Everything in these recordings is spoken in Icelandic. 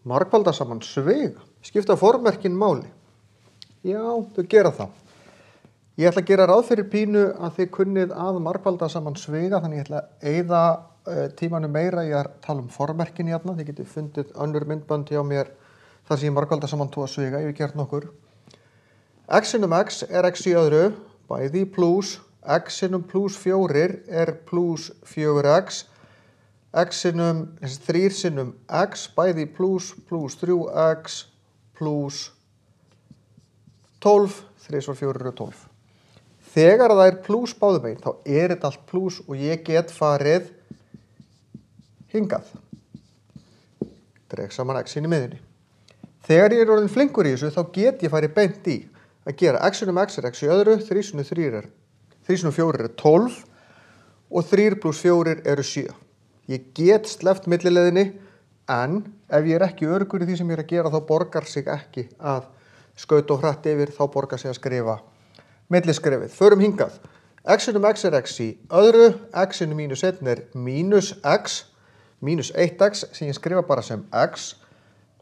Margfalda saman svig. Skipta formerkin máli. Já, þau gera það. Ég ætla að gera ráð fyrir pínu að þið kunnið að margfalda saman sviga, þannig ég ætla að eyða tímanu meira í að tala um formerkin hérna. Þið getið fundið önnur myndbönd hjá mér þar sem ég margfalda saman 2 sviga, ég hef gert nokkur. X sinnum x er x í öðru, bæði í plús. X sinnum plús 4 er plús 4x. X sinnum 3 sinnum x, bæði í plús 3x plús 12, 3 og 4 eru 12. Þegar það er plús báðum megin, þá er þetta allt plús og ég get farið hingað. Dreg saman x-in í miðjunni. Þegar ég er orðin flinkur í þessu, þá get ég farið beint í að gera x sinnum x er x í öðru, 3 sinnum 4 er 12 og 3 pluss 4 eru 7. Ég get sleppt millileiðinni, en ef ég er ekki öruggur í því sem ég er að gera, þá borgar sig ekki að skauta og hratt yfir, þá borgar sig að skrifa milliskrefið. Förum hingað. X sinnum x er x í öðru, x sinnum mínus 1 er mínus x, mínus 1x sem ég skrifa bara sem x,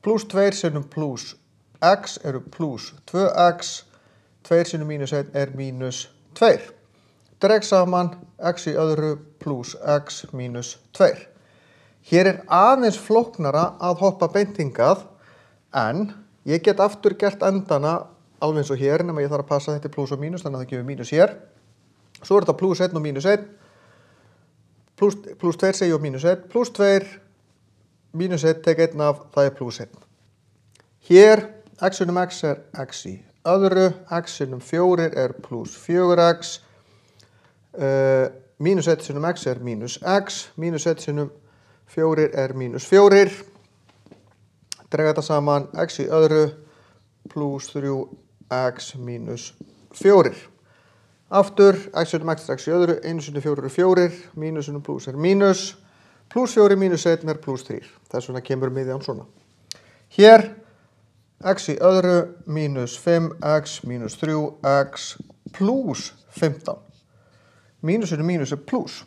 pluss 2 sinnum pluss x eru pluss 2x, 2 sinnum mínus 1 er mínus 2. Dreg saman x í öðru pluss x mínus 2. Hér er aðeins flóknara að hoppa beint hingað, en ég get aftur gert endana alveg eins og hér, nema ég þarf að passa þetta pluss og mínus, þannig að það gefur mínus hér. Svo er þetta pluss 1 og mínus 1. Pluss 2 segi og mínus 1. Pluss 2, mínus 1, tek 1 af, það er pluss 1. Hér, x sinnum x er x í öðru, x sinnum 4 er pluss 4x. Mínus 1 sinnum x er mínus x. Mínus 1 sinnum 4 er mínus 4. Drega þetta saman, x í öðru, pluss 3x mínus 4. Aftur, x sinnum x er x í öðru, 1 sinnum 4 er 4, mínus sinnum pluss er mínus, pluss 4 mínus 1 er pluss 3. Þess vegna kemur miðjan svona. Hér, x í öðru, mínus 5x mínus 3x pluss 15. Mínus sinnum mínus er pluss.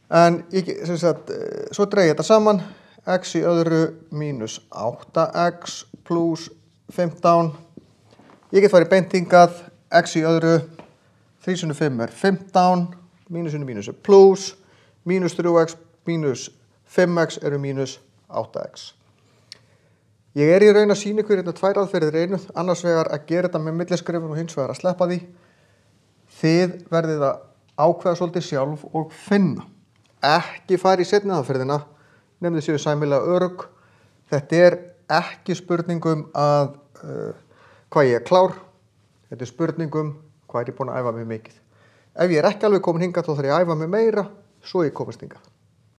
En svo dreg ég þetta saman, x í öðru mínus 8x pluss 15. Ég get farið beint hingað, x í öðru, 3 sinnum 5 er 15, mínus sinnum mínus er pluss, mínus 3x mínus 5x eru mínus 8x. Ég er í raun að sýna ykkur hérna 2 aðferðir einu, annars vegar að gera þetta með milliskrefum og hins vegar að sleppa því. Þið verðið að ákveða svolítið sjálf og finna. Ekki fara í seinni aðferðina, nefnir séu sæmilega örugg. Þetta er ekki spurningum að hvað ég er klár. Þetta er spurningum hvað ég er búin að æfa mig mikið. Ef ég er ekki alveg komin hingað, þá þarf ég að æfa mig meira, svo ég komast hingað.